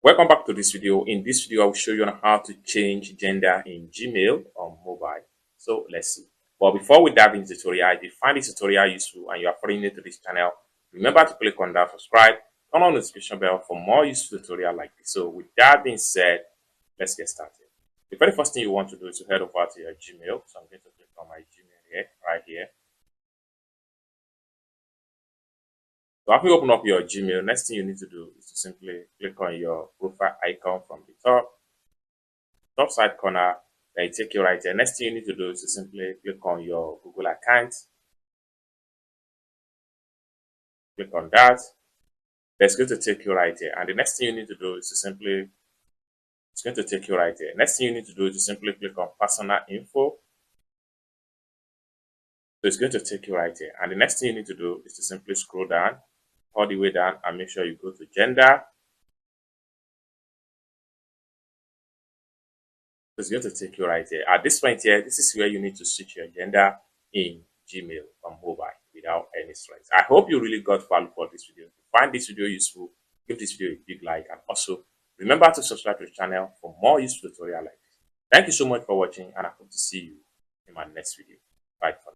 Welcome back to this video. In this video, I will show you on how to change gender in Gmail on mobile. So let's see. But before we dive into the tutorial, if you find this tutorial useful and you are foreign new to this channel, remember to click on that subscribe, turn on the notification bell for more useful tutorial like this. So with that being said, let's get started. The very first thing you want to do is to head over to your Gmail. So I'm going to click on my Gmail here, right here. So after you open up your Gmail, next thing you need to do is to simply click on your profile icon from the top side corner. Then you take you right there. Next thing you need to do is to simply click on your Google account. Click on that. That's going to take you right there. And the next thing you need to do is to simply, it's going to take you right there. Next thing you need to do is to simply click on personal info. So it's going to take you right there. And the next thing you need to do is to simply scroll down all the way down and make sure you go to gender. It's going to take you right there. At this point here, this is where you need to switch your gender in Gmail on mobile without any stress. I hope you really got value for this video. If you find this video useful, give this video a big like, and also remember to subscribe to the channel for more useful tutorial like this. Thank you so much for watching, and I hope to see you in my next video. Bye for now.